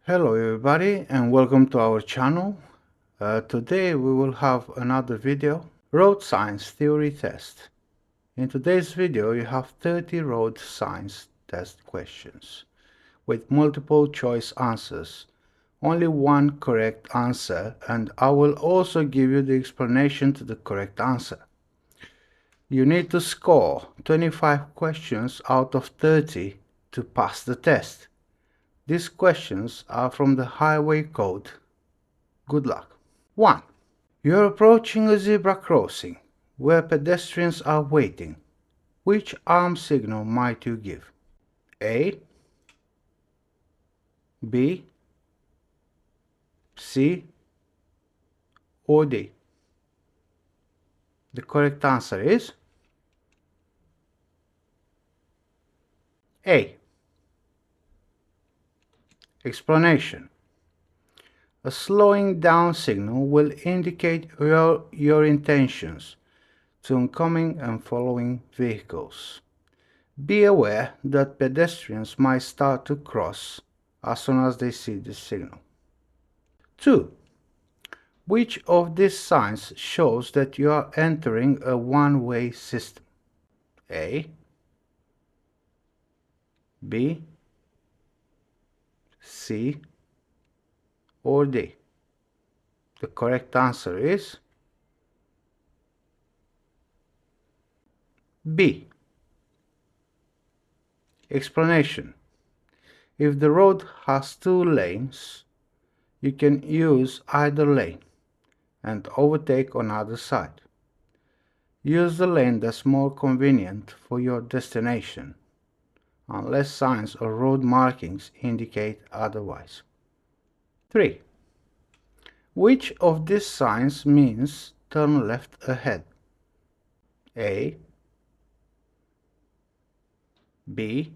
Hello everybody and welcome to our channel. Today we will have another video, Road Science Theory Test. In today's video you have 30 road science test questions with multiple choice answers. Only one correct answer, and I will also give you the explanation to the correct answer. You need to score 25 questions out of 30 to pass the test. These questions are from the highway code. Good luck. 1. You're approaching a zebra crossing where pedestrians are waiting. Which arm signal might you give? A, B, C, or D? The correct answer is A. Explanation. A slowing down signal will indicate your intentions to oncoming and following vehicles. Be aware that pedestrians might start to cross as soon as they see the signal. 2. Which of these signs shows that you are entering a one-way system? A, B, C, or D? The correct answer is B. Explanation. If the road has two lanes, you can use either lane and overtake on either side. Use the lane that's more convenient for your destination, unless signs or road markings indicate otherwise. 3. Which of these signs means turn left ahead? A, B,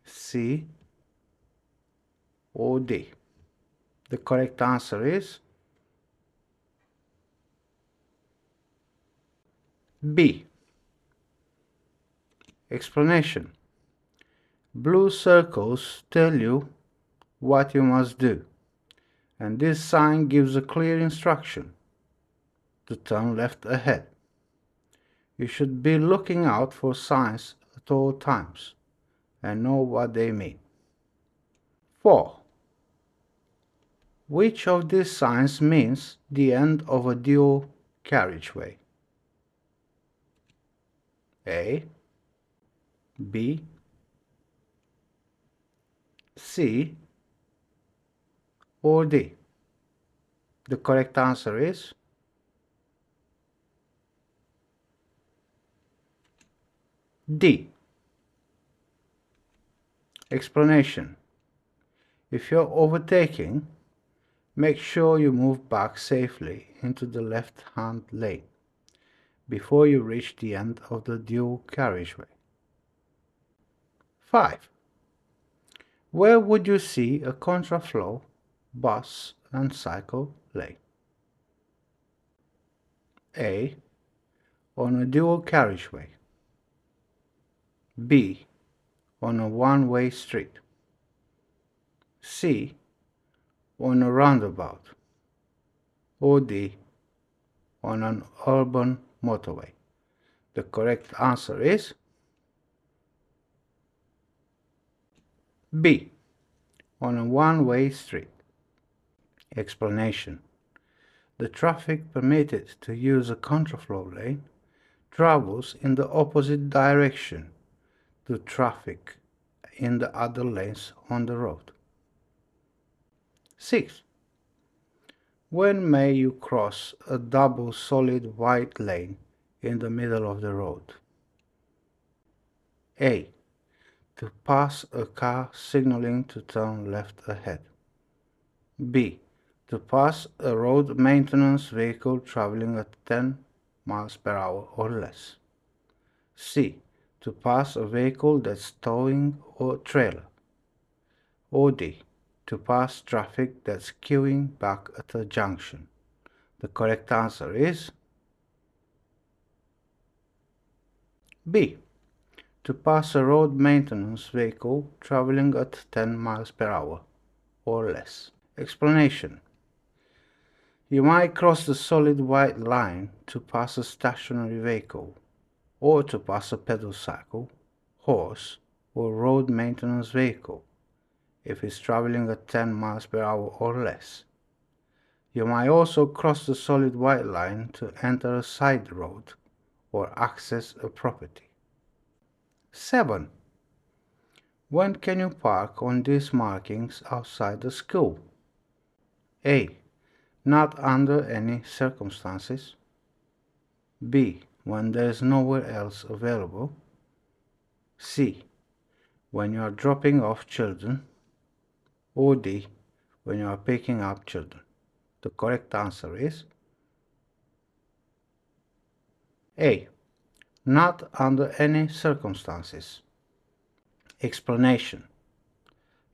C, or D? The correct answer is B. Explanation. Blue circles tell you what you must do, and this sign gives a clear instruction to turn left ahead. You should be looking out for signs at all times and know what they mean. 4. Which of these signs means the end of a dual carriageway? A, B, C, or D? The correct answer is D. Explanation. If you're overtaking, make sure you move back safely into the left-hand lane before you reach the end of the dual carriageway. 5. Where would you see a contraflow bus and cycle lane? A, on a dual carriageway. B, on a one-way street. C, on a roundabout. Or D, on an urban motorway. The correct answer is B, on a one-way street. Explanation. The traffic permitted to use a contraflow lane travels in the opposite direction to traffic in the other lanes on the road. 6. When may you cross a double solid white lane in the middle of the road? A, to pass a car signaling to turn left ahead. B, to pass a road maintenance vehicle traveling at 10 miles per hour or less. C, to pass a vehicle that's towing a trailer. Or D, to pass traffic that's queuing back at a junction. The correct answer is B, to pass a road maintenance vehicle traveling at 10 miles per hour or less. Explanation. You might cross the solid white line to pass a stationary vehicle, or to pass a pedal cycle, horse, or road maintenance vehicle if it's traveling at 10 miles per hour or less. You might also cross the solid white line to enter a side road or access a property. 7. When can you park on these markings outside the school? A. Not under any circumstances. B. When there is nowhere else available. C. When you are dropping off children. Or D. When you are picking up children. The correct answer is A. Not under any circumstances. Explanation.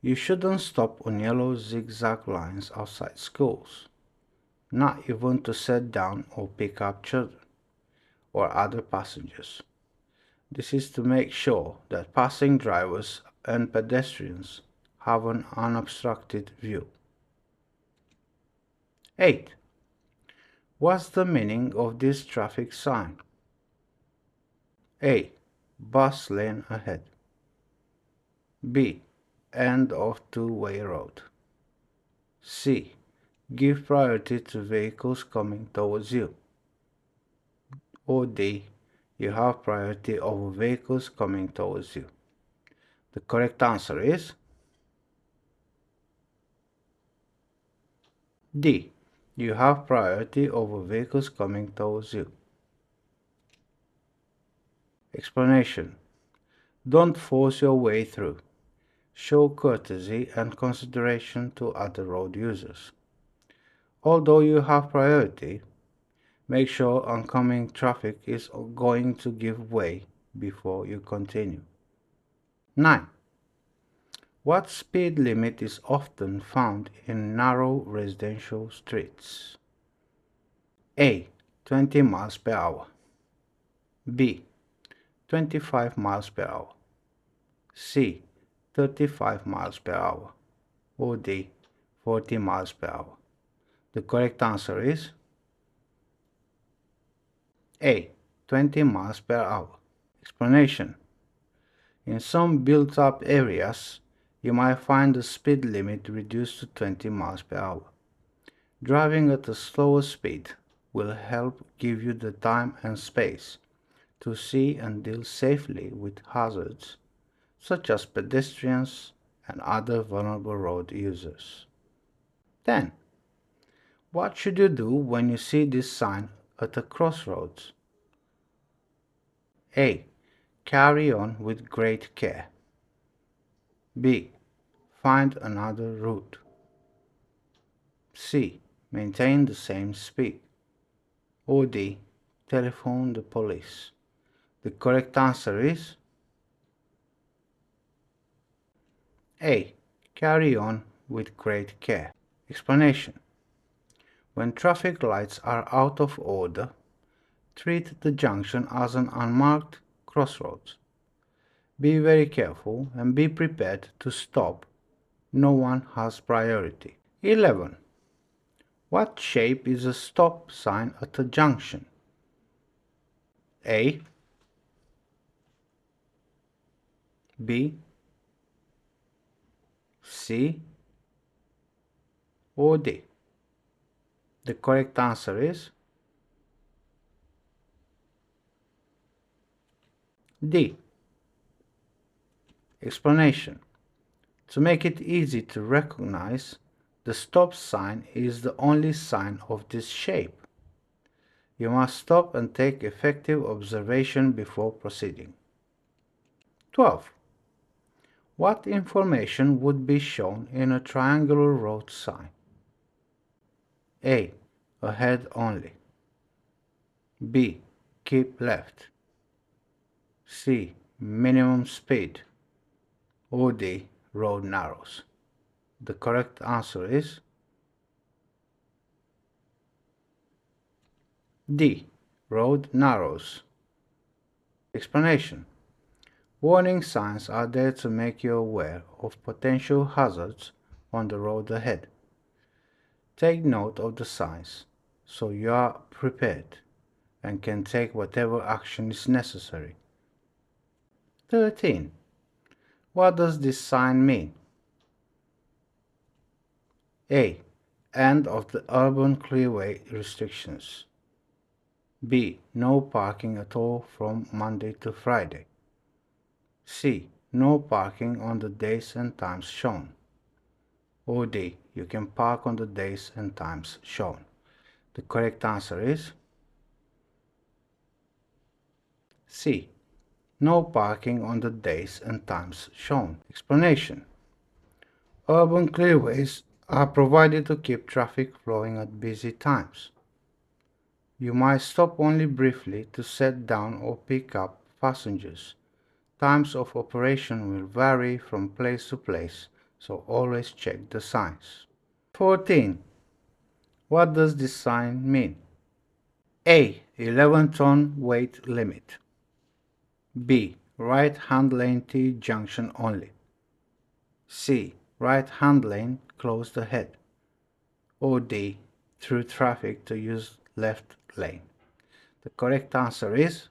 You shouldn't stop on yellow zigzag lines outside schools, not even to sit down or pick up children or other passengers. This is to make sure that passing drivers and pedestrians have an unobstructed view. 8. What's the meaning of this traffic sign? A. Bus lane ahead. B. End of two-way road. C. Give priority to vehicles coming towards you. Or D. You have priority over vehicles coming towards you. The correct answer is D. You have priority over vehicles coming towards you. Explanation. Don't force your way through. Show courtesy and consideration to other road users. Although you have priority, make sure oncoming traffic is going to give way before you continue. 9. What speed limit is often found in narrow residential streets? A. 20 miles per hour. B. 25 miles per hour. C. 35 miles per hour. Or D. 40 miles per hour. The correct answer is A. 20 miles per hour. Explanation. In some built-up areas, you might find the speed limit reduced to 20 miles per hour. Driving at a slower speed will help give you the time and space to see and deal safely with hazards such as pedestrians and other vulnerable road users. 10. What should you do when you see this sign at a crossroads? A. Carry on with great care. B. Find another route. C. Maintain the same speed. Or D. Telephone the police. The correct answer is A. Carry on with great care. Explanation. When traffic lights are out of order, treat the junction as an unmarked crossroads. Be very careful and be prepared to stop. No one has priority. 11. What shape is a stop sign at a junction? A. B. C. Or D? The correct answer is D. Explanation. To make it easy to recognize, the stop sign is the only sign of this shape. You must stop and take effective observation before proceeding. 12. What information would be shown in a triangular road sign? A. Ahead only. B. Keep left. C. Minimum speed. Or D. Road narrows. The correct answer is D. Road narrows. Explanation. Warning signs are there to make you aware of potential hazards on the road ahead. Take note of the signs so you are prepared and can take whatever action is necessary. 13. What does this sign mean? A. End of the urban clearway restrictions. B. No parking at all from Monday to Friday. C. No parking on the days and times shown. Or D. You can park on the days and times shown. The correct answer is C. No parking on the days and times shown. Explanation. Urban clearways are provided to keep traffic flowing at busy times. You might stop only briefly to set down or pick up passengers. Times of operation will vary from place to place, so always check the signs. 14. What does this sign mean? A. 11-ton weight limit. B. Right-hand lane T-junction only. C. Right-hand lane closed ahead. Or D. Through traffic to use left lane. The correct answer is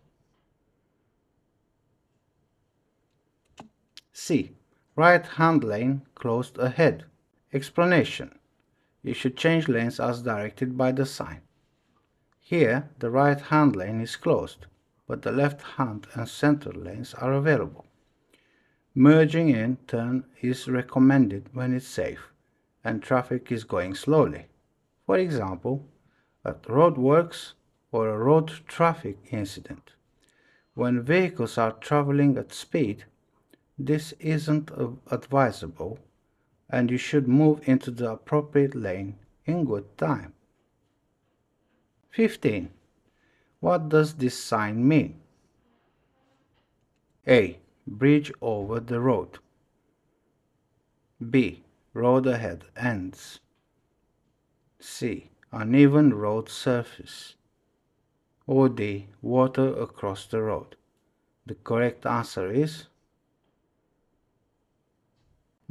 C. Right-hand lane closed ahead. Explanation. You should change lanes as directed by the sign. Here, the right-hand lane is closed, but the left-hand and center lanes are available. Merging in turn is recommended when it's safe and traffic is going slowly. For example, at roadworks or a road traffic incident. When vehicles are traveling at speed, this isn't advisable and you should move into the appropriate lane in good time. 15. What does this sign mean? A. Bridge over the road. B. Road ahead ends. C. Uneven road surface. Or D. Water across the road. The correct answer is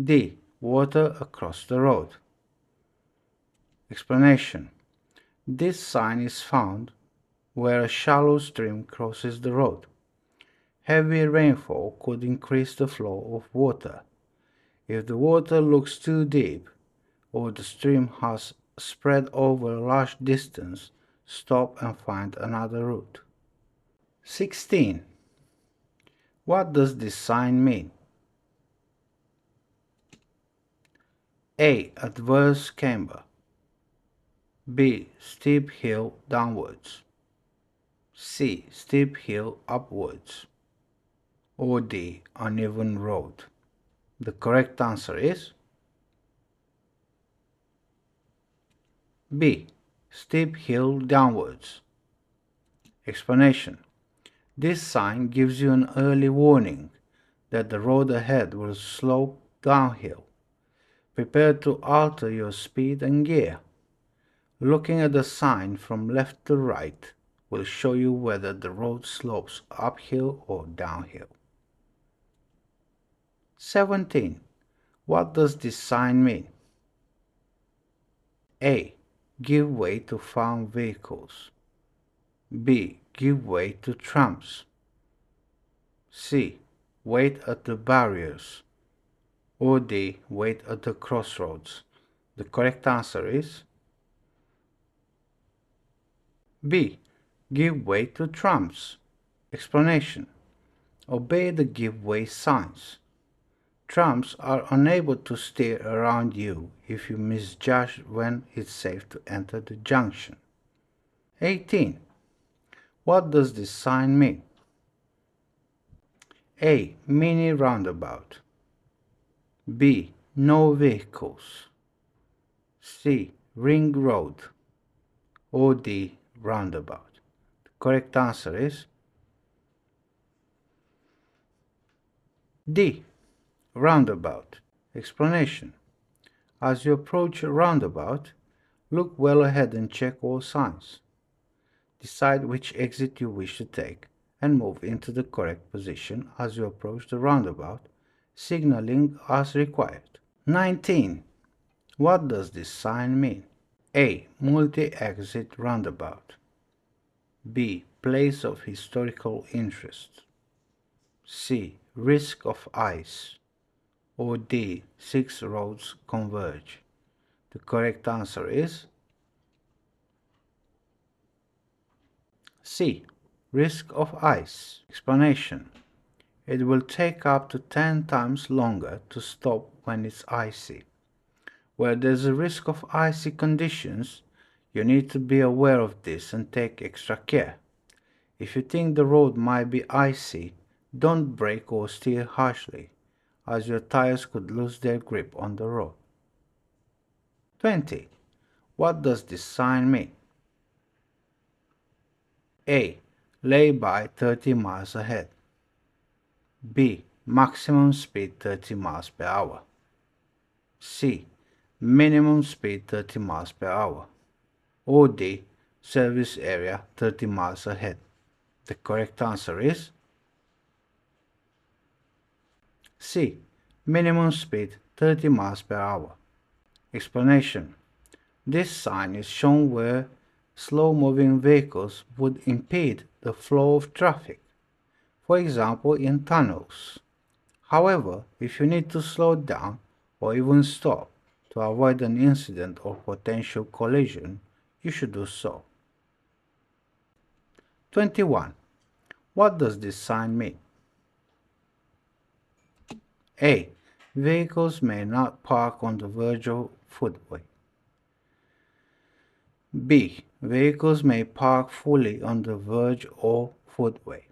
D. Water across the road. Explanation. This sign is found where a shallow stream crosses the road. Heavy rainfall could increase the flow of water. If the water looks too deep or the stream has spread over a large distance, stop and find another route. 16. What does this sign mean? A. Adverse camber. B. Steep hill downwards. C. Steep hill upwards. Or D. Uneven road. The correct answer is B. Steep hill downwards. Explanation. This sign gives you an early warning that the road ahead will slope downhill. Prepare to alter your speed and gear. Looking at the sign from left to right will show you whether the road slopes uphill or downhill. 17. What does this sign mean? A. Give way to farm vehicles. B. Give way to trams. C. Wait at the barriers. Or D. Wait at the crossroads. The correct answer is B. Give way to trams. Explanation. Obey the give way signs. Trams are unable to steer around you if you misjudge when it's safe to enter the junction. 18. What does this sign mean? A. Mini roundabout. B. No vehicles. C. Ring road. Or D. Roundabout. The correct answer is D. Roundabout. Explanation. As you approach a roundabout, look well ahead and check all signs. Decide which exit you wish to take and move into the correct position as you approach the roundabout, signaling as required. 19. What does this sign mean? A. Multi-exit roundabout. B. Place of historical interest. C. Risk of ice. Or D. 6 roads converge. The correct answer is C. Risk of ice. Explanation. It will take up to 10 times longer to stop when it's icy. Where there's a risk of icy conditions, you need to be aware of this and take extra care. If you think the road might be icy, don't brake or steer harshly, as your tires could lose their grip on the road. 20. What does this sign mean? A. Lay by 30 miles ahead. B. Maximum speed 30 miles per hour. C. Minimum speed 30 miles per hour. Or D. Service area 30 miles ahead. The correct answer is C. Minimum speed 30 miles per hour. Explanation. This sign is shown where slow-moving vehicles would impede the flow of traffic, for example in tunnels. However, if you need to slow down or even stop to avoid an incident or potential collision, you should do so. 21. What does this sign mean? A. Vehicles may not park on the verge of footway. B. Vehicles may park fully on the verge or footway.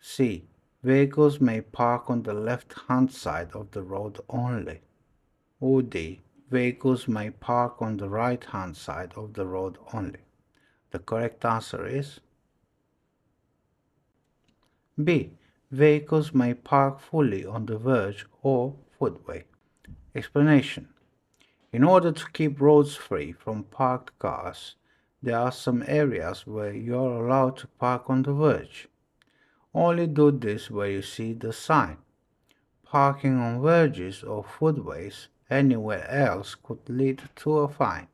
C. Vehicles may park on the left-hand side of the road only. Or D. Vehicles may park on the right-hand side of the road only. The correct answer is B. Vehicles may park fully on the verge or footway. Explanation. In order to keep roads free from parked cars, there are some areas where you are allowed to park on the verge. Only do this where you see the sign. Parking on verges or footways anywhere else could lead to a fine.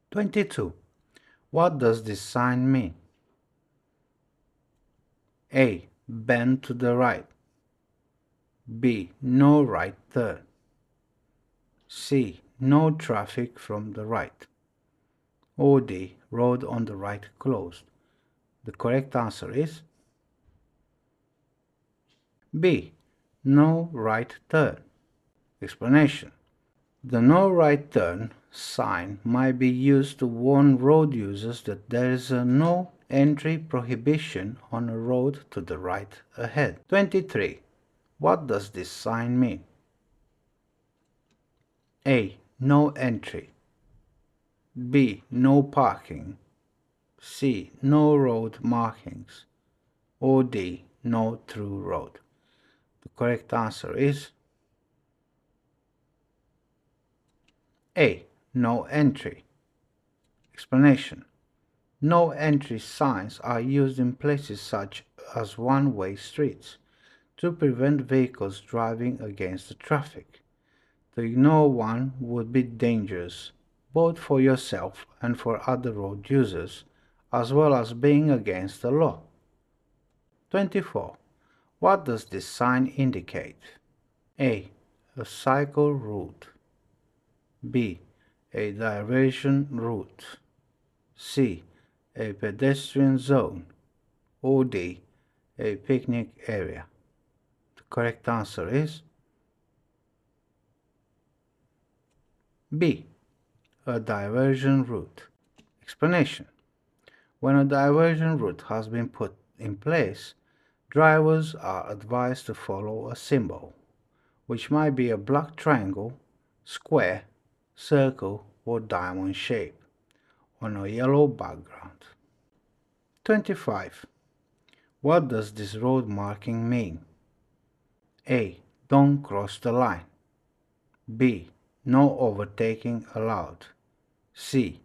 22. What does this sign mean? A. Bend to the right. B. No right turn. C. No traffic from the right. Or D. Road on the right closed. The correct answer is B. No right turn. Explanation. The no right turn sign might be used to warn road users that there is a no entry prohibition on a road to the right ahead. 23. What does this sign mean? A. No entry. B. No parking. C. No road markings. Or D. No through road. The correct answer is A. No entry. Explanation. No entry signs are used in places such as one-way streets to prevent vehicles driving against the traffic. To ignore one would be dangerous, both for yourself and for other road users, as well as being against the law. 24. What does this sign indicate? A. A cycle route. B. A diversion route. C. A pedestrian zone. Or D. A picnic area. The correct answer is B. A diversion route. Explanation. When a diversion route has been put in place, drivers are advised to follow a symbol, which might be a black triangle, square, circle, or diamond shape, on a yellow background. 25. What does this road marking mean? A. Don't cross the line. B. No overtaking allowed. C.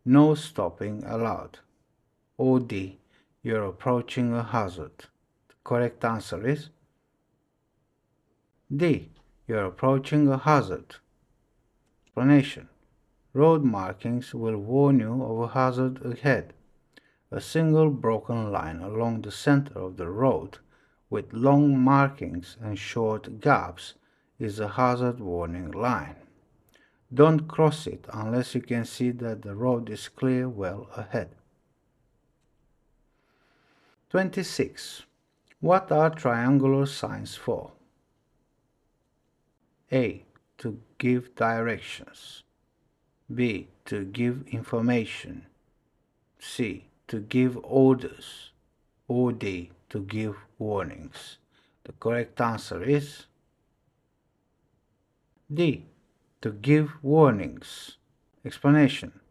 No stopping allowed. Or D. You're approaching a hazard. The correct answer is D. You're approaching a hazard. Explanation. Road markings will warn you of a hazard ahead. A single broken line along the center of the road with long markings and short gaps is a hazard warning line. Don't cross it unless you can see that the road is clear well ahead. 26. What are triangular signs for? A. To give directions. B. To give information. C. To give orders. Or D. To give warnings. The correct answer is D. To give warnings. Explanation.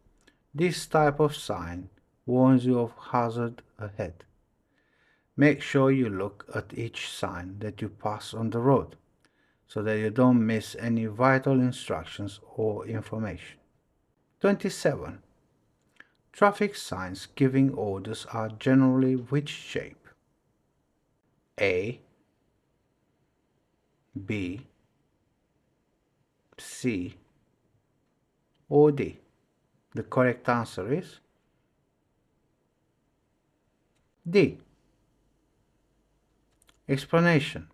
This type of sign warns you of hazard ahead. Make sure you look at each sign that you pass on the road so that you don't miss any vital instructions or information. 27. Traffic signs giving orders are generally which shape? A, B, C, or D? The correct answer is D. Explanation.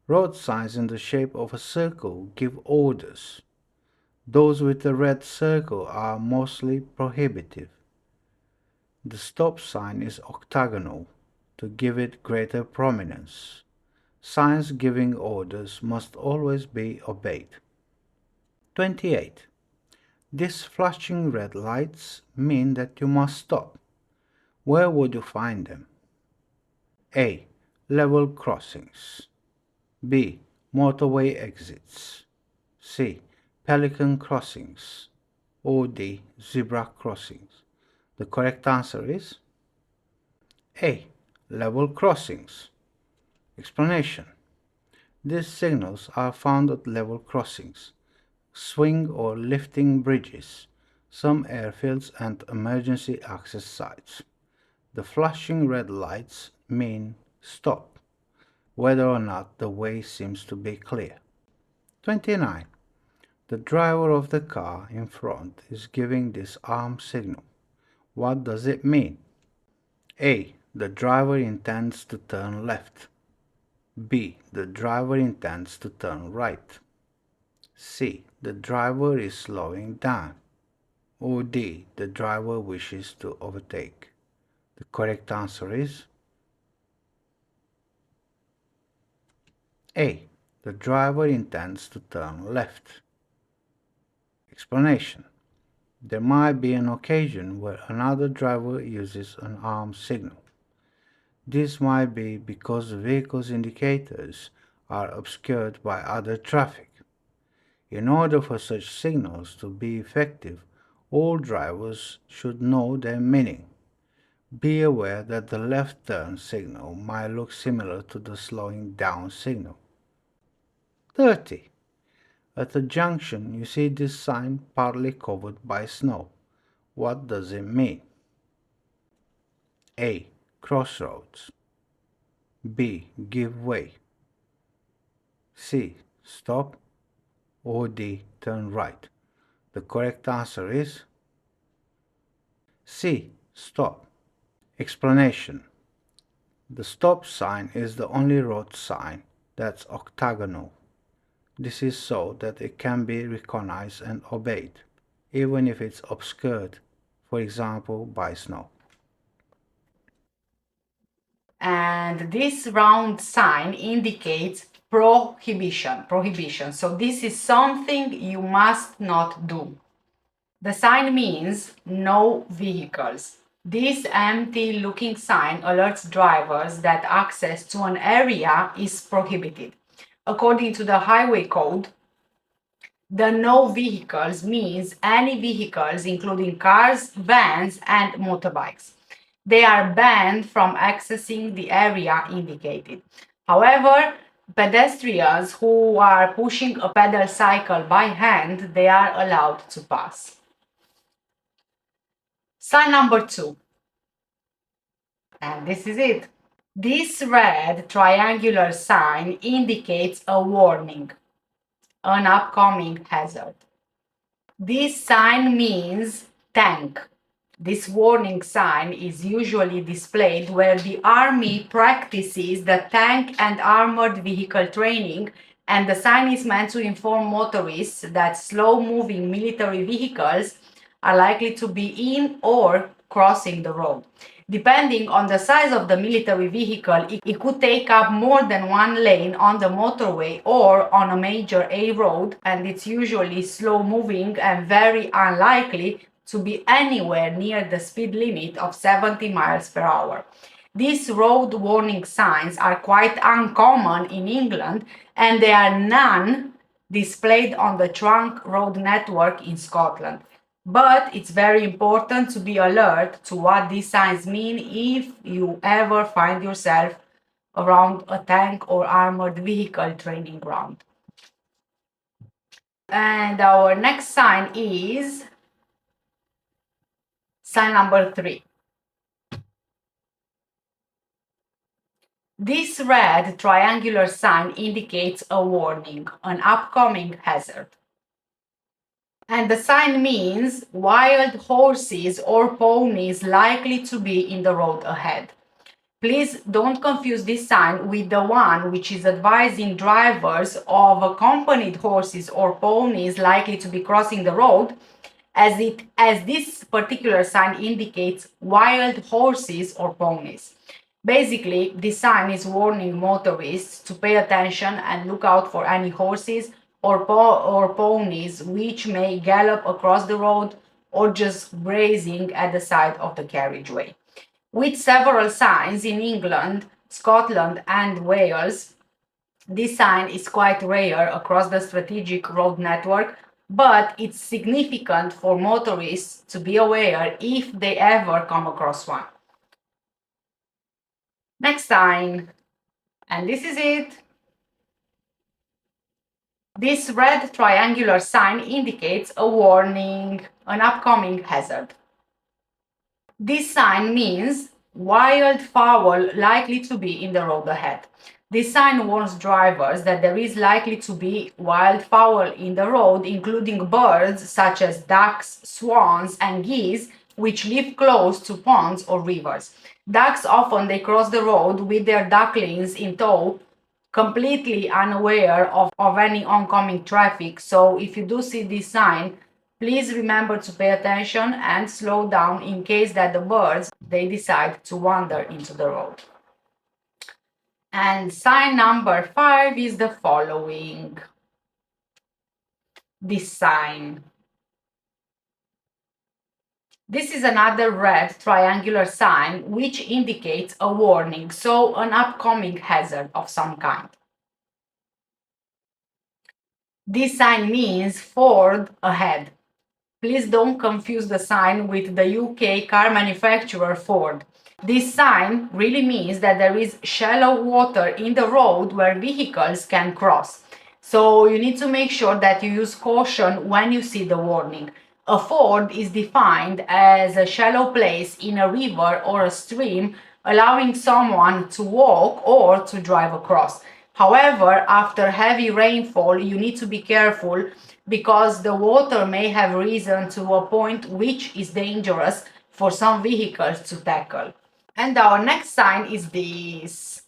Road signs in the shape of a circle give orders. Those with a red circle are mostly prohibitive. The stop sign is octagonal to give it greater prominence. Signs giving orders must always be obeyed. 28. These flashing red lights mean that you must stop. Where would you find them? A. Level crossings. B. Motorway exits. C. Pelican crossings. Or D. Zebra crossings. The correct answer is A. Level crossings. Explanation. These signals are found at level crossings, swing or lifting bridges, some airfields and emergency access sites. The flashing red lights mean stop, whether or not the way seems to be clear. 29. The driver of the car in front is giving this arm signal. What does it mean? A. The driver intends to turn left. B. The driver intends to turn right. C. The driver is slowing down. Or D. The driver wishes to overtake. The correct answer is A. The driver intends to turn left. Explanation. There might be an occasion where another driver uses an arm signal. This might be because the vehicle's indicators are obscured by other traffic. In order for such signals to be effective, all drivers should know their meaning. Be aware that the left turn signal might look similar to the slowing down signal. 30. At a junction, you see this sign partly covered by snow. What does it mean? A. Crossroads. B. Give way. C. Stop. Or D. Turn right. The correct answer is C. Stop. Explanation. The stop sign is the only road sign that's octagonal. This is so that it can be recognized and obeyed, even if it's obscured, for example, by snow. And this round sign indicates prohibition. So this is something you must not do. The sign means no vehicles. This empty looking sign alerts drivers that access to an area is prohibited. According to the highway code, the no vehicles means any vehicles including cars, vans and motorbikes. They are banned from accessing the area indicated. However, pedestrians who are pushing a pedal cycle by hand, they are allowed to pass. Sign number 2. And this is it. This red triangular sign indicates a warning, an upcoming hazard. This sign means tank. This warning sign is usually displayed where the army practices the tank and armored vehicle training, and the sign is meant to inform motorists that slow-moving military vehicles are likely to be in or crossing the road. Depending on the size of the military vehicle, it could take up more than one lane on the motorway or on a major A road, and it's usually slow moving and very unlikely to be anywhere near the speed limit of 70 miles per hour. These road warning signs are quite uncommon in England, and there are none displayed on the trunk road network in Scotland. But it's very important to be alert to what these signs mean if you ever find yourself around a tank or armored vehicle training ground. And our next sign is sign number 3. This red triangular sign indicates a warning, an upcoming hazard. And the sign means wild horses or ponies likely to be in the road ahead. Please don't confuse this sign with the one which is advising drivers of accompanied horses or ponies likely to be crossing the road, as this particular sign indicates wild horses or ponies. Basically, this sign is warning motorists to pay attention and look out for any horses or ponies which may gallop across the road or just grazing at the side of the carriageway. With several signs in England, Scotland, and Wales, this sign is quite rare across the strategic road network, but it's significant for motorists to be aware if they ever come across one. Next sign, and this is it. This red triangular sign indicates a warning, an upcoming hazard. This sign means wild fowl likely to be in the road ahead. This sign warns drivers that there is likely to be wild fowl in the road, including birds such as ducks, swans, and geese, which live close to ponds or rivers. Ducks often they cross the road with their ducklings in tow, completely unaware of any oncoming traffic. So if you do see this sign, please remember to pay attention and slow down in case that the birds they decide to wander into the road. And sign number 5 is the following. This sign. This is another red triangular sign which indicates a warning, so an upcoming hazard of some kind. This sign means Ford ahead. Please don't confuse the sign with the UK car manufacturer Ford. This sign really means that there is shallow water in the road where vehicles can cross. So you need to make sure that you use caution when you see the warning. A ford is defined as a shallow place in a river or a stream, allowing someone to walk or to drive across. However, after heavy rainfall, you need to be careful because the water may have risen to a point which is dangerous for some vehicles to tackle. And our next sign is this.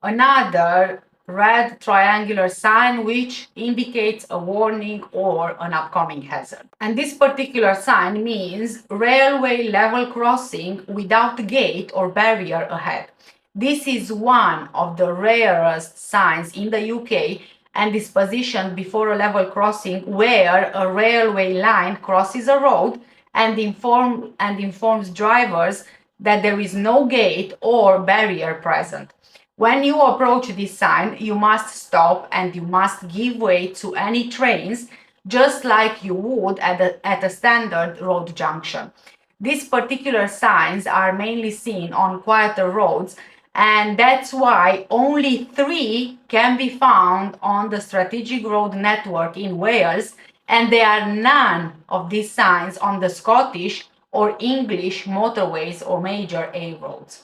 Another red triangular sign which indicates a warning or an upcoming hazard. And this particular sign means railway level crossing without gate or barrier ahead. This is one of the rarest signs in the UK and is positioned before a level crossing where a railway line crosses a road and informs drivers that there is no gate or barrier present. When you approach this sign, you must stop and you must give way to any trains, just like you would at a standard road junction. These particular signs are mainly seen on quieter roads, and that's why only 3 can be found on the strategic road network in Wales, and there are none of these signs on the Scottish or English motorways or major A roads.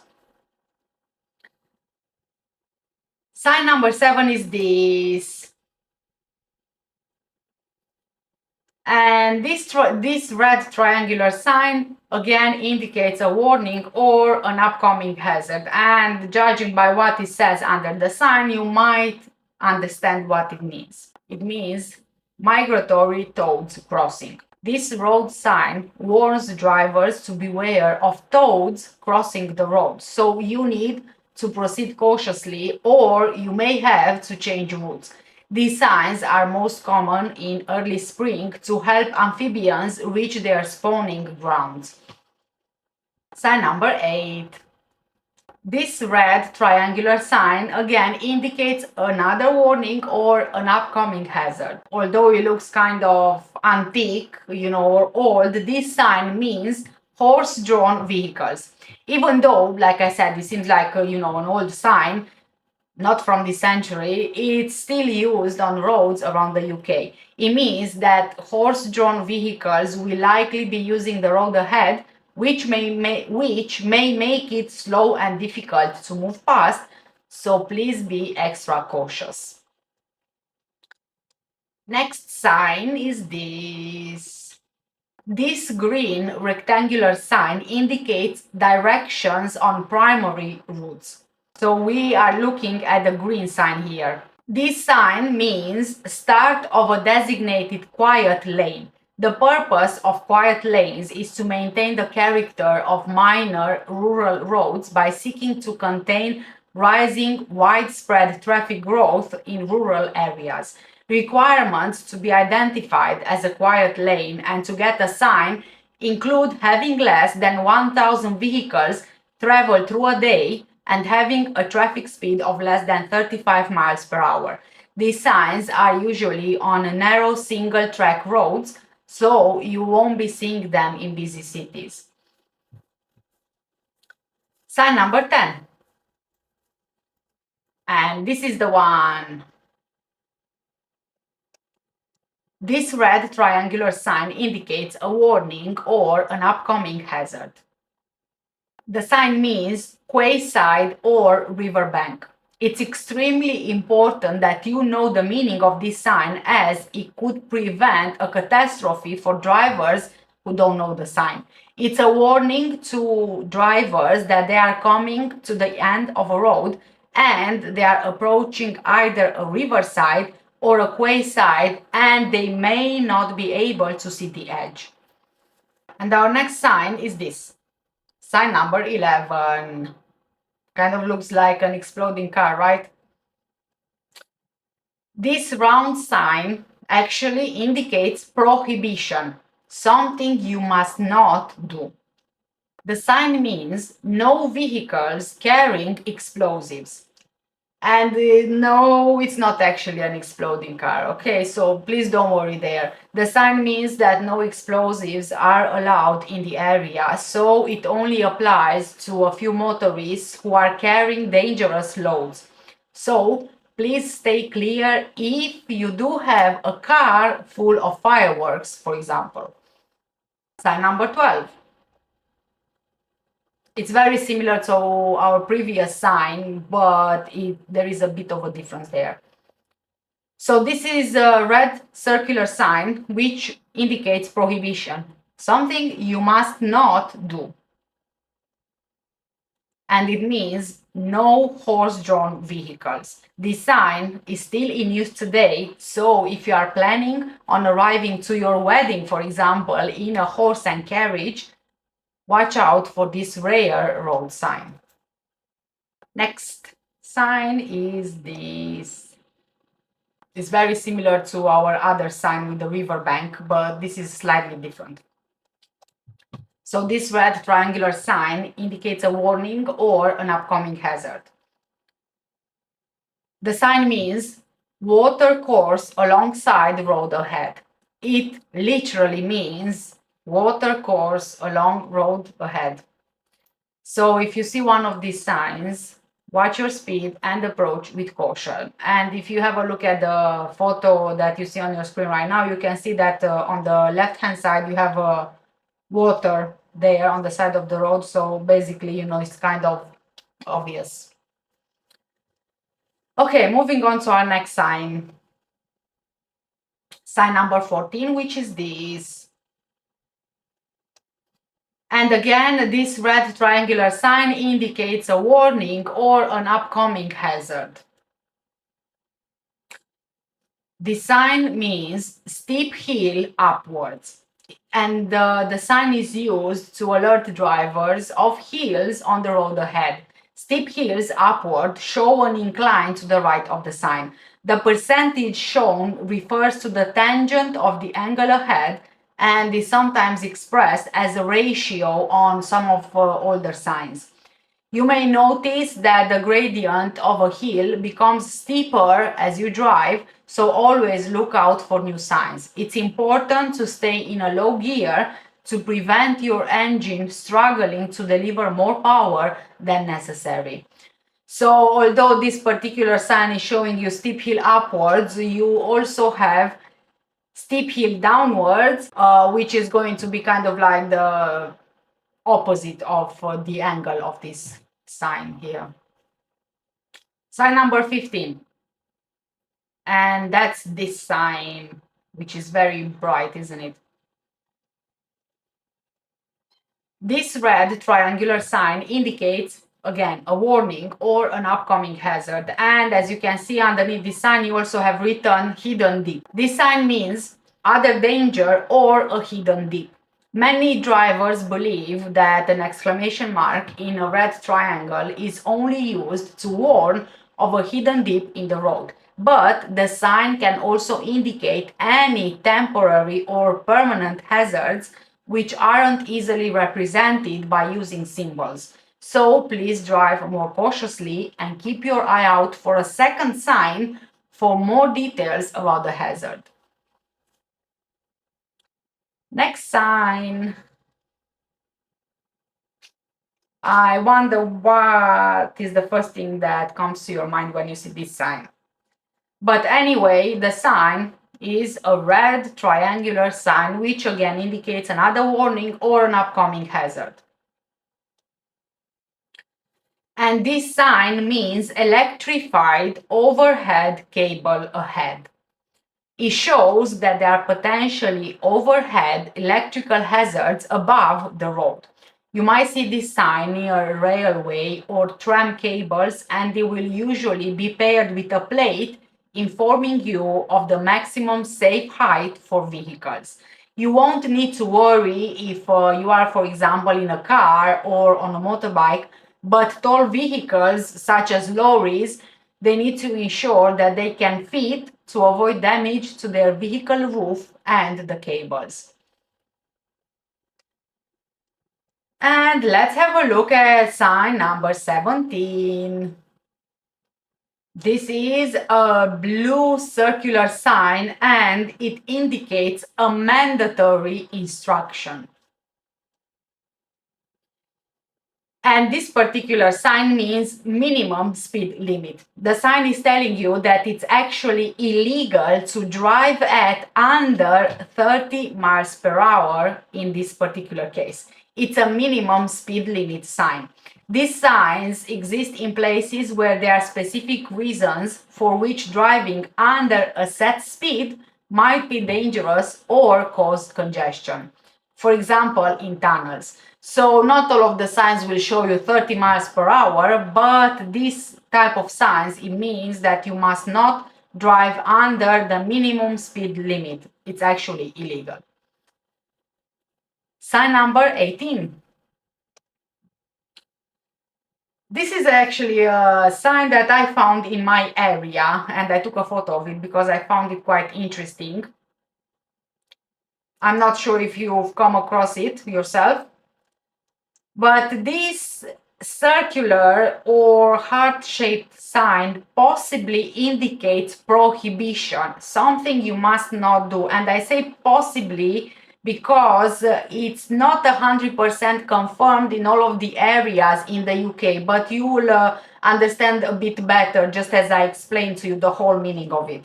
Sign number 7 is this. And this red triangular sign again indicates a warning or an upcoming hazard. And judging by what it says under the sign, you might understand what it means. It means migratory toads crossing. This road sign warns drivers to beware of toads crossing the road. So you need to proceed cautiously, or you may have to change routes. These signs are most common in early spring to help amphibians reach their spawning grounds. Sign number 8. This red triangular sign again indicates another warning or an upcoming hazard. Although it looks kind of antique, or old, this sign means horse-drawn vehicles. Even though, like I said, it seems like an old sign, not from this century, it's still used on roads around the UK. It means that horse-drawn vehicles will likely be using the road ahead, which may make it slow and difficult to move past, so please be extra cautious. Next sign is this. This green rectangular sign indicates directions on primary routes. So we are looking at the green sign here. This sign means start of a designated quiet lane. The purpose of quiet lanes is to maintain the character of minor rural roads by seeking to contain rising widespread traffic growth in rural areas. Requirements to be identified as a quiet lane and to get a sign include having less than 1,000 vehicles travel through a day and having a traffic speed of less than 35 miles per hour. These signs are usually on narrow single-track roads, so you won't be seeing them in busy cities. Sign number 10. And this is the one. This red triangular sign indicates a warning or an upcoming hazard. The sign means quayside or riverbank. It's extremely important that you know the meaning of this sign, as it could prevent a catastrophe for drivers who don't know the sign. It's a warning to drivers that they are coming to the end of a road and they are approaching either a riverside or a quayside, and they may not be able to see the edge. And our next sign is this. Sign number 11. Kind of looks like an exploding car, right? This round sign actually indicates prohibition, something you must not do. The sign means no vehicles carrying explosives. And no, it's not actually an exploding car, okay? So please don't worry there. The sign means that no explosives are allowed in the area, so it only applies to a few motorists who are carrying dangerous loads. So please stay clear if you do have a car full of fireworks, for example. Sign number 12. It's very similar to our previous sign, but there is a bit of a difference there. So this is a red circular sign which indicates prohibition, something you must not do. And it means no horse-drawn vehicles. This sign is still in use today, so if you are planning on arriving to your wedding, for example, in a horse and carriage, watch out for this rare road sign. Next sign is this. It's very similar to our other sign with the riverbank, but this is slightly different. So this red triangular sign indicates a warning or an upcoming hazard. The sign means water course alongside the road ahead. It literally means water course along road ahead. So if you see one of these signs, watch your speed and approach with caution. And if you have a look at the photo that you see on your screen right now, you can see that on the left-hand side you have water there on the side of the road, so basically, you know, it's kind of obvious. Okay, moving on to our next sign. Sign number 14, which is this. And again, this red triangular sign indicates a warning or an upcoming hazard. This sign means steep hill upwards. And the sign is used to alert drivers of hills on the road ahead. Steep hills upward show an incline to the right of the sign. The percentage shown refers to the tangent of the angle ahead and is sometimes expressed as a ratio on some of older signs. You may notice that the gradient of a hill becomes steeper as you drive, so always look out for new signs. It's important to stay in a low gear to prevent your engine struggling to deliver more power than necessary. So although this particular sign is showing you steep hill upwards, you also have steep hill downwards, which is going to be kind of like the opposite of the angle of this sign here. Sign number 15. And that's this sign, which is very bright, isn't it? This red triangular sign indicates, again, a warning or an upcoming hazard. And as you can see underneath this sign, you also have written hidden dip. This sign means other danger or a hidden dip. Many drivers believe that an exclamation mark in a red triangle is only used to warn of a hidden dip in the road. But the sign can also indicate any temporary or permanent hazards which aren't easily represented by using symbols. So please drive more cautiously and keep your eye out for a second sign for more details about the hazard. Next sign. I wonder what is the first thing that comes to your mind when you see this sign. But anyway, the sign is a red triangular sign, which again indicates another warning or an upcoming hazard. And this sign means electrified overhead cable ahead. It shows that there are potentially overhead electrical hazards above the road. You might see this sign near railway or tram cables, and they will usually be paired with a plate informing you of the maximum safe height for vehicles. You won't need to worry if you are, for example, in a car or on a motorbike, but tall vehicles such as lorries, they need to ensure that they can fit to avoid damage to their vehicle roof and the cables. And let's have a look at sign number 17. This is a blue circular sign and it indicates a mandatory instruction. And this particular sign means minimum speed limit. The sign is telling you that it's actually illegal to drive at under 30 miles per hour in this particular case. It's a minimum speed limit sign. These signs exist in places where there are specific reasons for which driving under a set speed might be dangerous or cause congestion. For example, in tunnels. So not all of the signs will show you 30 miles per hour, but this type of signs, it means that you must not drive under the minimum speed limit. It's actually illegal. Sign number 18. This is actually a sign that I found in my area and I took a photo of it because I found it quite interesting. I'm not sure if you've come across it yourself, but this circular or heart-shaped sign possibly indicates prohibition, something you must not do. And I say possibly because it's not 100% confirmed in all of the areas in the UK, but you will understand a bit better just as I explained to you the whole meaning of it.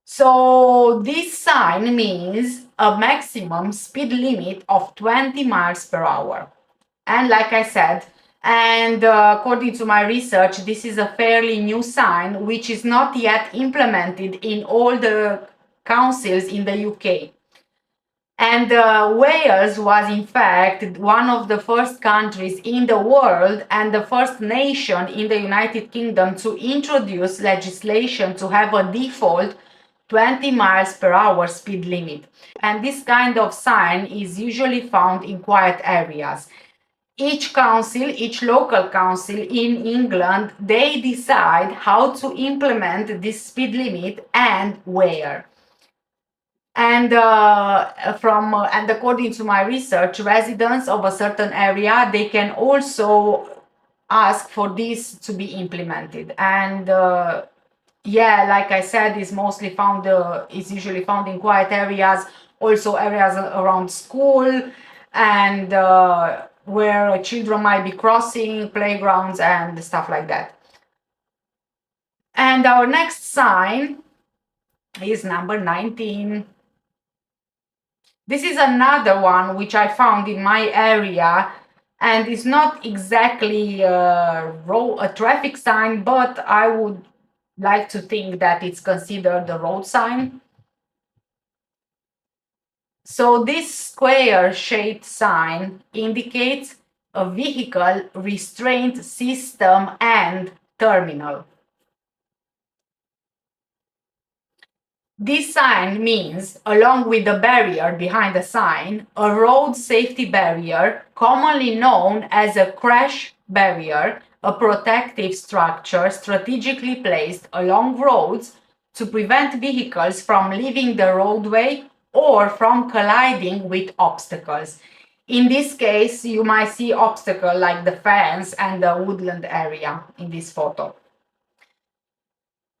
So this sign means a maximum speed limit of 20 miles per hour. And like I said, and according to my research, this is a fairly new sign which is not yet implemented in all the councils in the UK. And Wales was, in fact, one of the first countries in the world and the first nation in the United Kingdom to introduce legislation to have a default 20 miles per hour speed limit. And this kind of sign is usually found in quiet areas. Each council, each local council in England, they decide how to implement this speed limit and where. And and according to my research, residents of a certain area, they can also ask for this to be implemented. And yeah, like I said, is usually found in quiet areas, also areas around school, and where children might be crossing, playgrounds and stuff like that. And our next sign is number 19. This is another one which I found in my area, and it's not exactly a traffic sign, but I would like to think that it's considered a road sign. So this square-shaped sign indicates a vehicle restraint system and terminal. This sign means, along with the barrier behind the sign, a road safety barrier, commonly known as a crash barrier, a protective structure strategically placed along roads to prevent vehicles from leaving the roadway or from colliding with obstacles. In this case, you might see obstacles like the fence and the woodland area in this photo.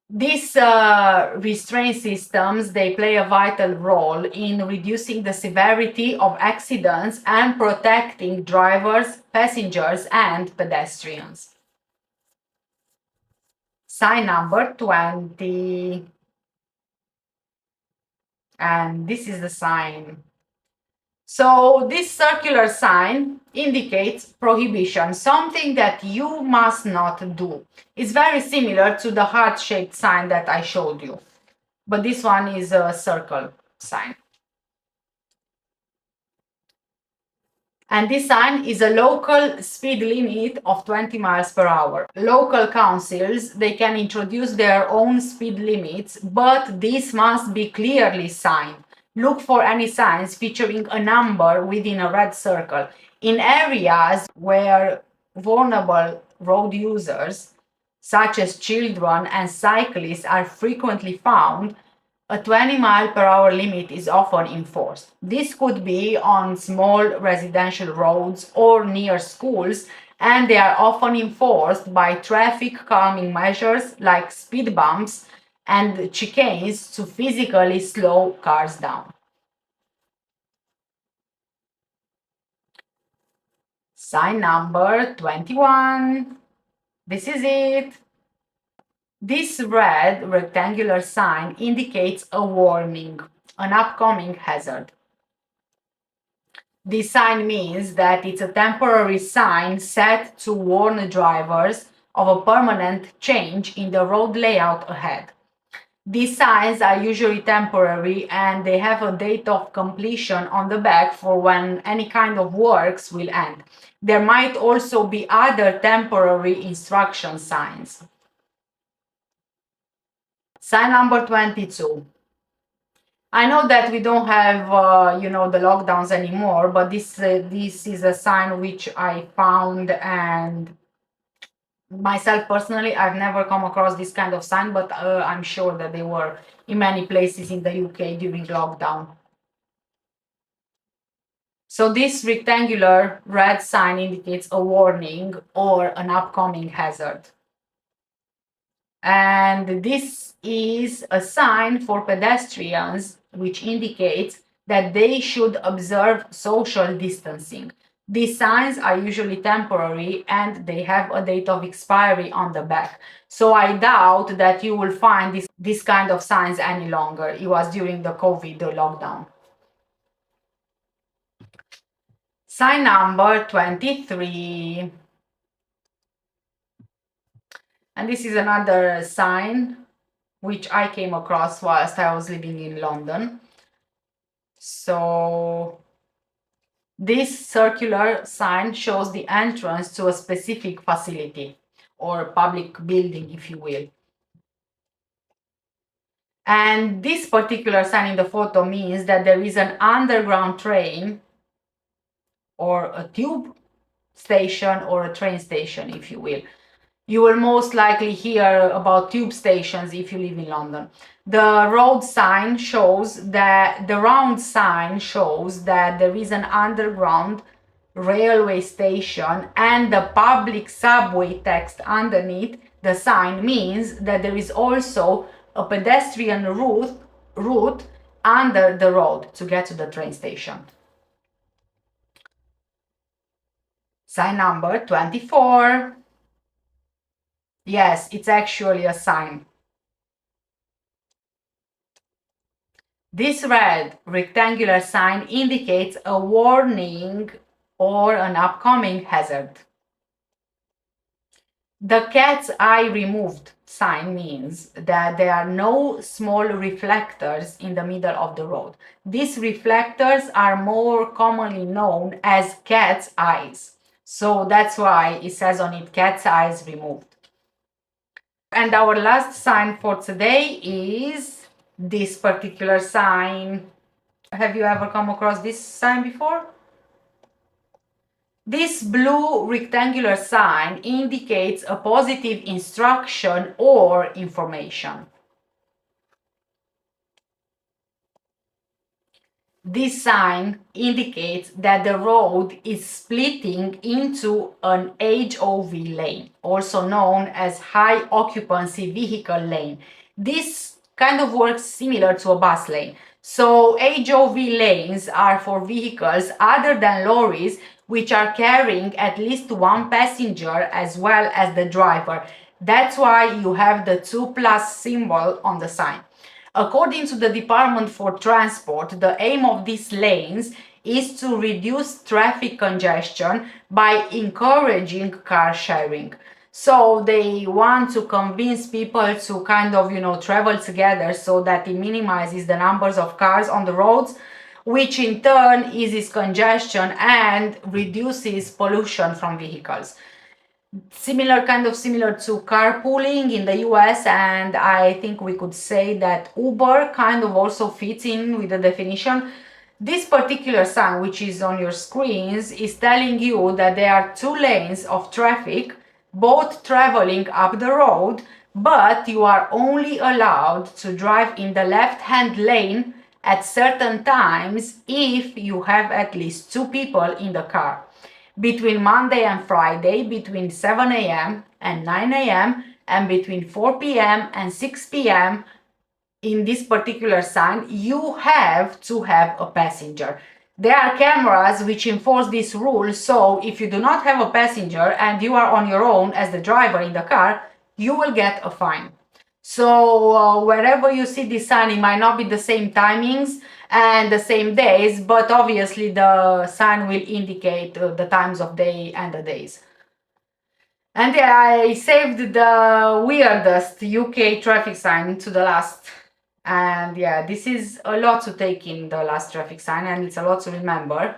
These restraint systems, they play a vital role in reducing the severity of accidents and protecting drivers, passengers, and pedestrians. Sign number 20. And this is the sign. So this circular sign indicates prohibition, something that you must not do. It's very similar to the heart-shaped sign that I showed you, but this one is a circle sign. And this sign is a local speed limit of 20 miles per hour. Local councils, they can introduce their own speed limits, but this must be clearly signed. Look for any signs featuring a number within a red circle. In areas where vulnerable road users, such as children and cyclists, are frequently found, a 20 mile per hour limit is often enforced. This could be on small residential roads or near schools, and they are often enforced by traffic calming measures like speed bumps and chicanes to physically slow cars down. Sign number 21. This is it. This red rectangular sign indicates a warning, an upcoming hazard. This sign means that it's a temporary sign set to warn drivers of a permanent change in the road layout ahead. These signs are usually temporary and they have a date of completion on the back for when any kind of works will end. There might also be other temporary instruction signs. Sign number 22. I know that we don't have, the lockdowns anymore, but this is a sign which I found, and myself personally, I've never come across this kind of sign, but I'm sure that they were in many places in the UK during lockdown. So this rectangular red sign indicates a warning or an upcoming hazard. And this is a sign for pedestrians which indicates that they should observe social distancing. These signs are usually temporary and they have a date of expiry on the back. So I doubt that you will find this kind of signs any longer. It was during the COVID lockdown. Sign number 23. And this is another sign which I came across whilst I was living in London. So this circular sign shows the entrance to a specific facility or public building, if you will. And this particular sign in the photo means that there is an underground train or a tube station or a train station, if you will. You will most likely hear about tube stations if you live in London. The road sign shows that the round sign shows that there is an underground railway station, and the public subway text underneath the sign means that there is also a pedestrian route under the road to get to the train station. Sign number 24. Yes, it's actually a sign. This red rectangular sign indicates a warning or an upcoming hazard. The cat's eye removed sign means that there are no small reflectors in the middle of the road. These reflectors are more commonly known as cat's eyes. So that's why it says on it cat's eyes removed. And our last sign for today is this particular sign. Have you ever come across this sign before? This blue rectangular sign indicates a positive instruction or information. This sign indicates that the road is splitting into an HOV lane, also known as high occupancy vehicle lane. This kind of works similar to a bus lane. So HOV lanes are for vehicles other than lorries which are carrying at least one passenger as well as the driver. That's why you have the 2+ symbol on the sign. According to the Department for Transport, the aim of these lanes is to reduce traffic congestion by encouraging car sharing. So they want to convince people to kind of, travel together so that it minimizes the numbers of cars on the roads, which in turn eases congestion and reduces pollution from vehicles. Similar to carpooling in the US, and I think we could say that Uber kind of also fits in with the definition. This particular sign, which is on your screens, is telling you that there are 2 lanes of traffic, both traveling up the road, but you are only allowed to drive in the left-hand lane at certain times if you have at least 2 people in the car. Between Monday and Friday, between 7 a.m. and 9 a.m. and between 4 p.m. and 6 p.m. in this particular sign, you have to have a passenger. There are cameras which enforce this rule, so if you do not have a passenger and you are on your own as the driver in the car, you will get a fine. So wherever you see this sign, it might not be the same timings and the same days, but obviously the sign will indicate the times of day and the days. And yeah, I saved the weirdest UK traffic sign to the last. And yeah, this is a lot to take in, the last traffic sign, and it's a lot to remember.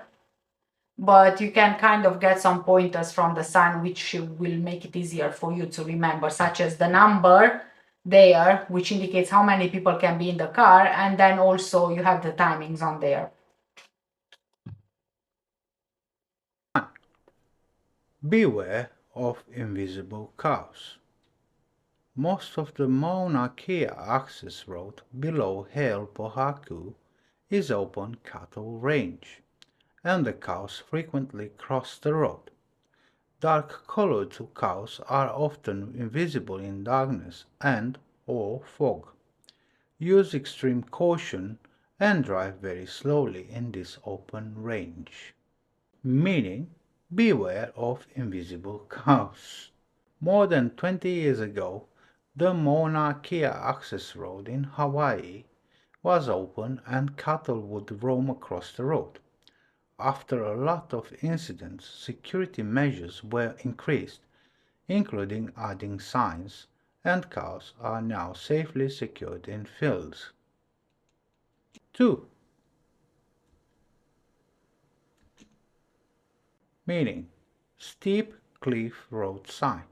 But you can kind of get some pointers from the sign which will make it easier for you to remember, such as the number there, which indicates how many people can be in the car, and then also you have the timings on there. Beware of invisible cows. Most of the Mauna Kea access road below Hale Pohaku is open cattle range, and the cows frequently cross the road. Dark-colored cows are often invisible in darkness and/or fog. Use extreme caution and drive very slowly in this open range. Meaning, Beware of invisible cows. More than 20 years ago, the Mauna Kea access road in Hawaii was open and cattle would roam across the road. After a lot of incidents, security measures were increased, including adding signs, and cows are now safely secured in fields. 2. Meaning steep cliff road sign.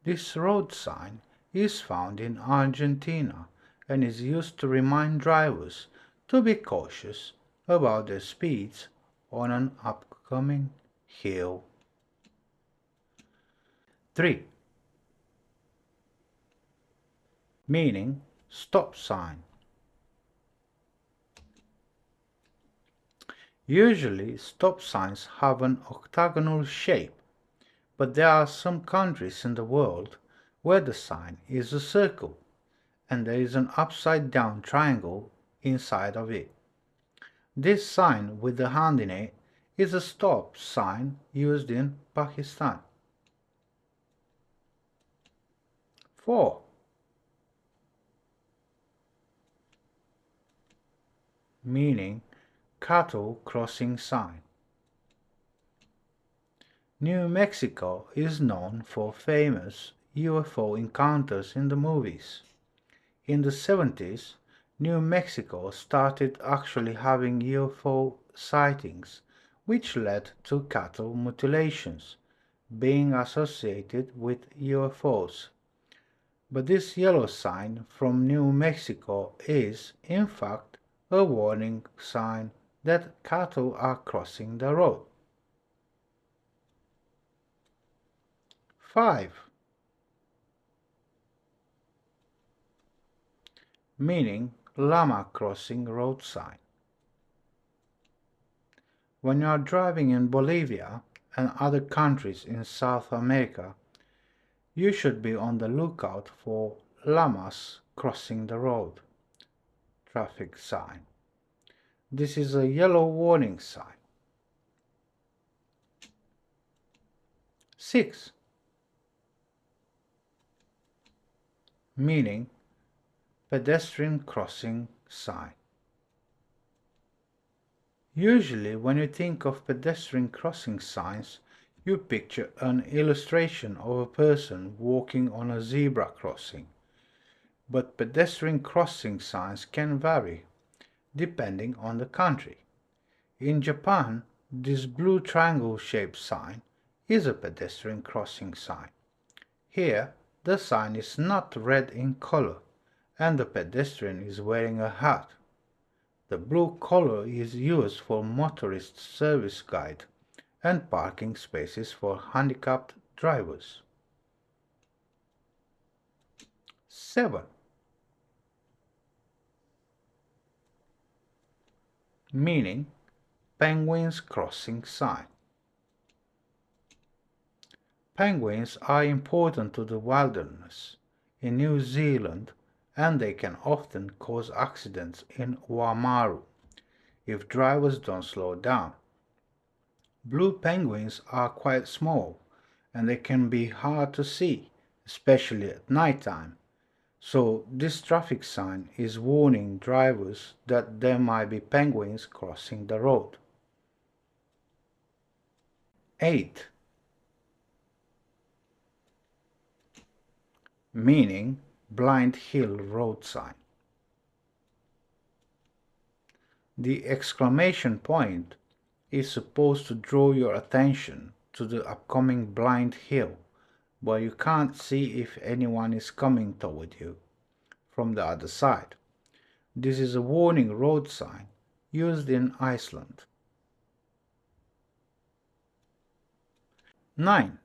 This road sign is found in Argentina and is used to remind drivers to be cautious about their speeds on an upcoming hill. 3. Meaning stop sign. Usually stop signs have an octagonal shape, but there are some countries in the world where the sign is a circle and there is an upside down triangle inside of it. This sign with the hand in it is a stop sign used in Pakistan. 4. Meaning cattle crossing sign. New Mexico is known for famous UFO encounters in the movies. In the 70s, New Mexico started actually having UFO sightings, which led to cattle mutilations being associated with UFOs. But this yellow sign from New Mexico is, in fact, a warning sign that cattle are crossing the road. 5. Meaning llama crossing road sign. When you are driving in Bolivia and other countries in South America, you should be on the lookout for llamas crossing the road traffic sign. This is a yellow warning sign. 6. Meaning pedestrian crossing sign. Usually when you think of pedestrian crossing signs, you picture an illustration of a person walking on a zebra crossing. But pedestrian crossing signs can vary depending on the country. In Japan, this blue triangle-shaped sign is a pedestrian crossing sign. Here, the sign is not red in color and the pedestrian is wearing a hat. The blue color is used for motorist service guide and parking spaces for handicapped drivers. 7. Meaning penguins crossing sign. Penguins are important to the wilderness in New Zealand and they can often cause accidents in Oamaru if drivers don't slow down. Blue penguins are quite small and they can be hard to see, especially at night time. So this traffic sign is warning drivers that there might be penguins crossing the road. 8. Meaning blind hill road sign. The exclamation point is supposed to draw your attention to the upcoming blind hill, but you can't see if anyone is coming toward you from the other side. This is a warning road sign used in Iceland. 9.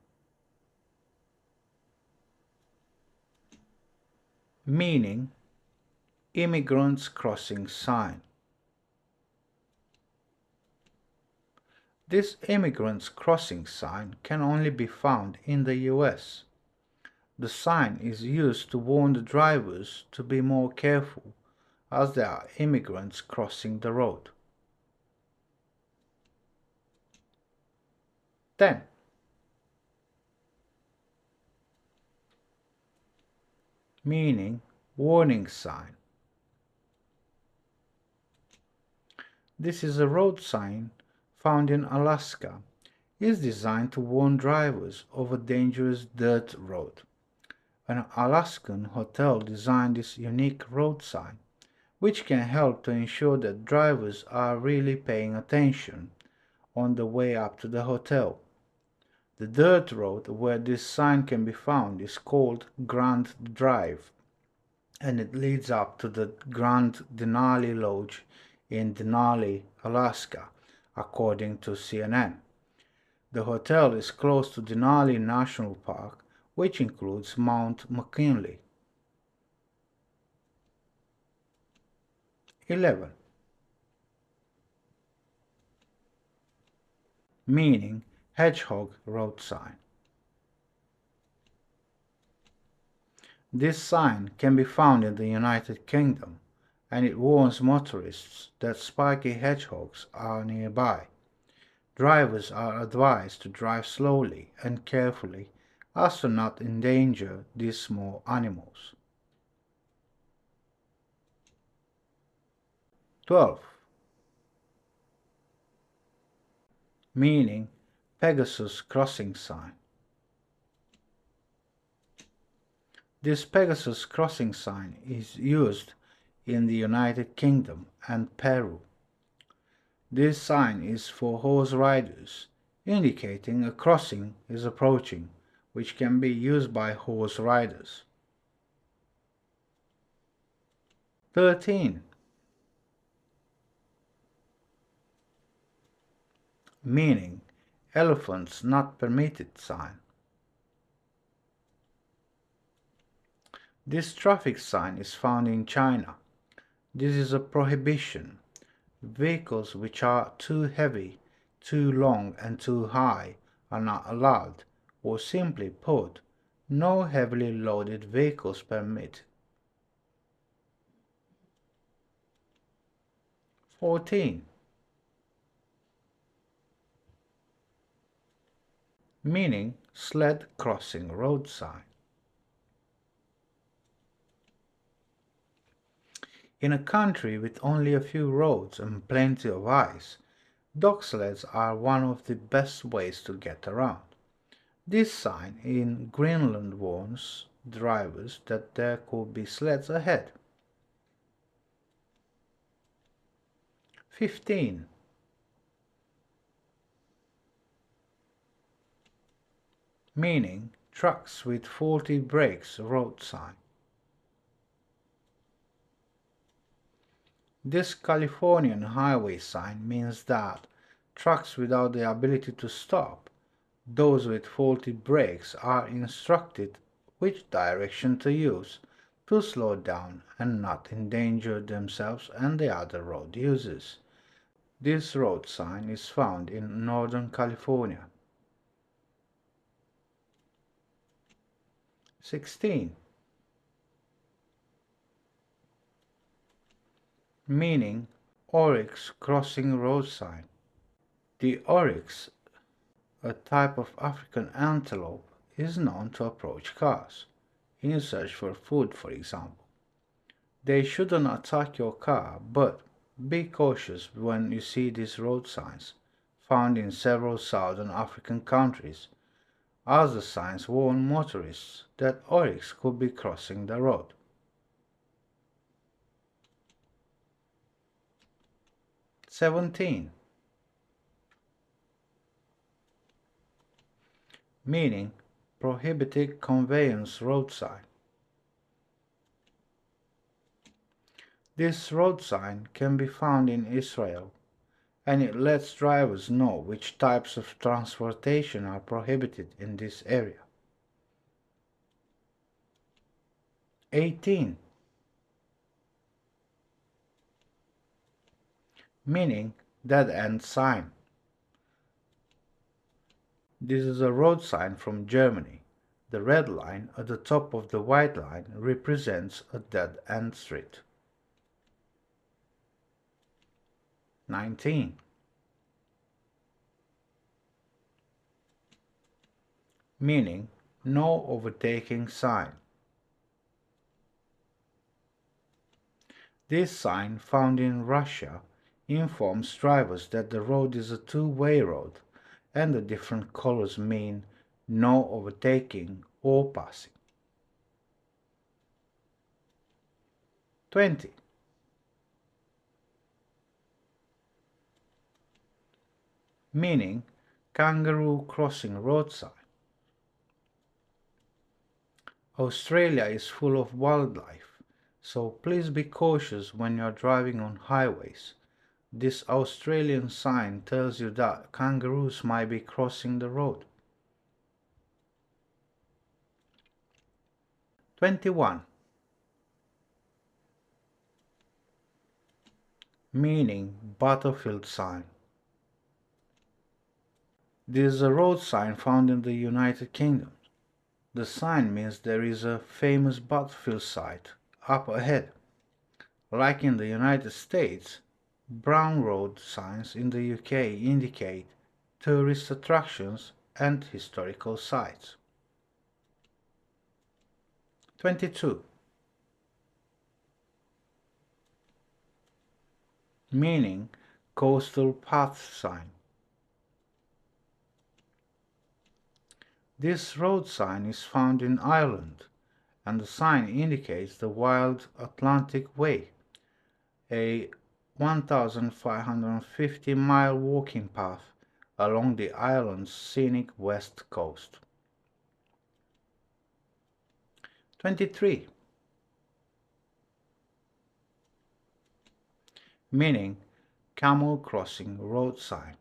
Meaning immigrants crossing sign. This immigrants crossing sign can only be found in the US. The sign is used to warn the drivers to be more careful as there are immigrants crossing the road. 10. Meaning warning sign. This is a road sign found in Alaska. It is designed to warn drivers of a dangerous dirt road. An Alaskan hotel designed this unique road sign, which can help to ensure that drivers are really paying attention on the way up to the hotel. The dirt road where this sign can be found is called Grand Drive, and it leads up to the Grand Denali Lodge in Denali, Alaska, according to CNN. The hotel is close to Denali National Park, which includes Mount McKinley. 11. Meaning hedgehog road sign. This sign can be found in the United Kingdom, and it warns motorists that spiky hedgehogs are nearby. Drivers are advised to drive slowly and carefully as to not endanger these small animals. 12. Meaning Pegasus crossing sign. This Pegasus crossing sign is used in the United Kingdom and Peru. This sign is for horse riders, indicating a crossing is approaching, which can be used by horse riders. 13. Meaning elephants not permitted sign. This traffic sign is found in China. This is a prohibition. Vehicles which are too heavy, too long and too high are not allowed, or simply put, no heavily loaded vehicles permitted. 14. Meaning sled crossing road sign. In a country with only a few roads and plenty of ice, dog sleds are one of the best ways to get around. This sign in Greenland warns drivers that there could be sleds ahead. 15. Meaning trucks with faulty brakes road sign. This Californian highway sign means that trucks without the ability to stop, those with faulty brakes, are instructed which direction to use to slow down and not endanger themselves and the other road users. This road sign is found in Northern California. 16. Meaning oryx crossing road sign. The oryx, a type of African antelope, is known to approach cars in search for food, for example. They shouldn't attack your car, but be cautious when you see these road signs, found in several southern African countries, as the signs warn motorists that oryx could be crossing the road. 17. Meaning prohibited conveyance road sign. This road sign can be found in Israel, and it lets drivers know which types of transportation are prohibited in this area. 18. Meaning dead end sign. This is a road sign from Germany. The red line at the top of the white line represents a dead end street. 19. meaning no overtaking sign. This sign, found in Russia, informs drivers that the road is a two-way road and the different colors mean no overtaking or passing. 20. Meaning kangaroo crossing road sign. Australia is full of wildlife, so please be cautious when you are driving on highways. This Australian sign tells you that kangaroos might be crossing the road. 21. Meaning battlefield sign. This is a road sign found in the United Kingdom. The sign means there is a famous battlefield site up ahead. Like in the United States, brown road signs in the UK indicate tourist attractions and historical sites. 22. Meaning coastal path sign. This road sign is found in Ireland, and the sign indicates the Wild Atlantic Way, a 1,550-mile walking path along the island's scenic west coast. 23. Meaning camel crossing road sign.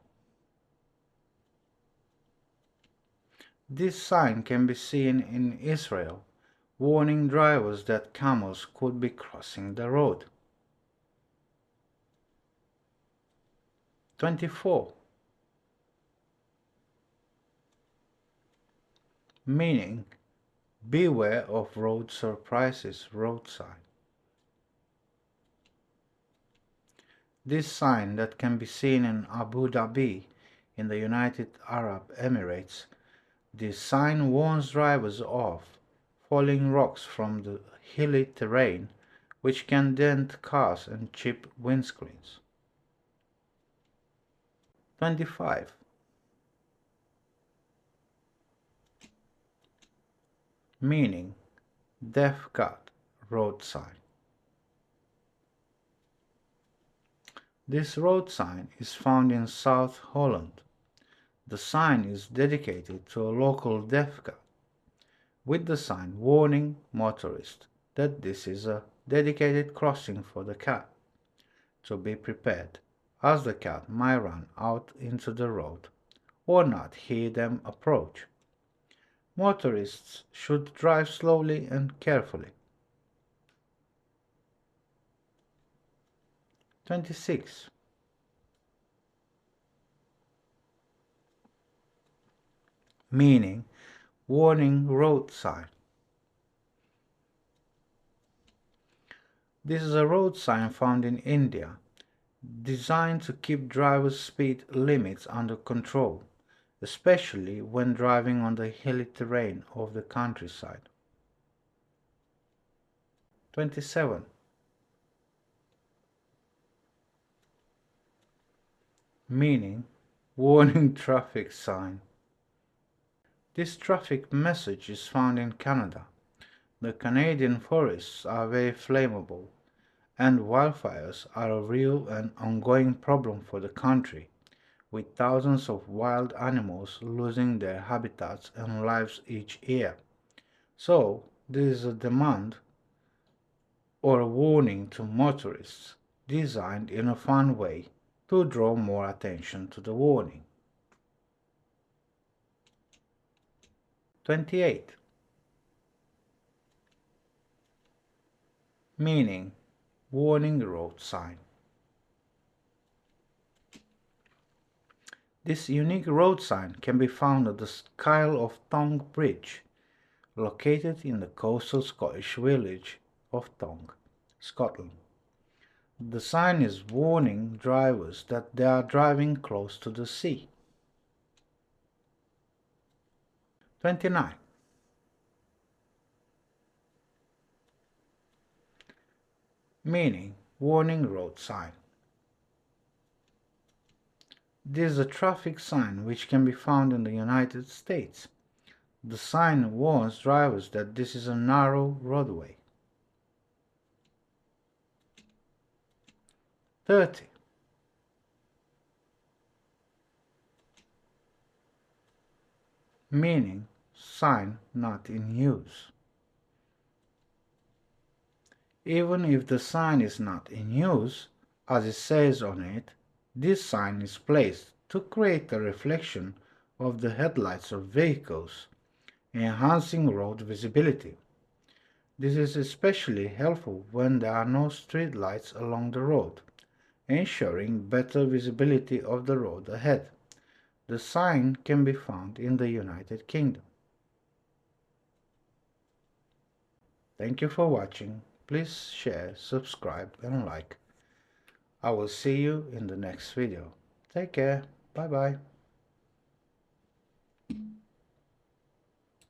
This sign can be seen in Israel, warning drivers that camels could be crossing the road. 24. Meaning beware of road surprises road sign. This sign that can be seen in Abu Dhabi in the United Arab Emirates. This sign warns drivers of falling rocks from the hilly terrain which can dent cars and chip windscreens. 25. Meaning deaf cat road sign. This road sign is found in South Holland. The sign is dedicated to a local deaf cat, with the sign warning motorists that this is a dedicated crossing for the cat, to be prepared, as the cat might run out into the road or not hear them approach. Motorists should drive slowly and carefully. 26. Meaning warning road sign. This is a road sign found in India, designed to keep drivers' speed limits under control, especially when driving on the hilly terrain of the countryside. 27. Meaning warning traffic sign. This traffic message is found in Canada. The Canadian forests are very flammable, and wildfires are a real and ongoing problem for the country, with thousands of wild animals losing their habitats and lives each year. So, this is a demand or a warning to motorists, designed in a fun way to draw more attention to the warning. 28. Meaning warning road sign. This unique road sign can be found at the Skyle of Tongue Bridge, located in the coastal Scottish village of Tongue, Scotland. The sign is warning drivers that they are driving close to the sea. 29. Meaning, warning road sign. This is a traffic sign which can be found in the United States. The sign warns drivers that this is a narrow roadway. 30. Meaning, sign not in use. Even if the sign is not in use, as it says on it, this sign is placed to create a reflection of the headlights of vehicles, enhancing road visibility. This is especially helpful when there are no street lights along the road, ensuring better visibility of the road ahead. The sign can be found in the United Kingdom. Thank you for watching. Please share, subscribe and like. I will see you in the next video. Take care. Bye bye.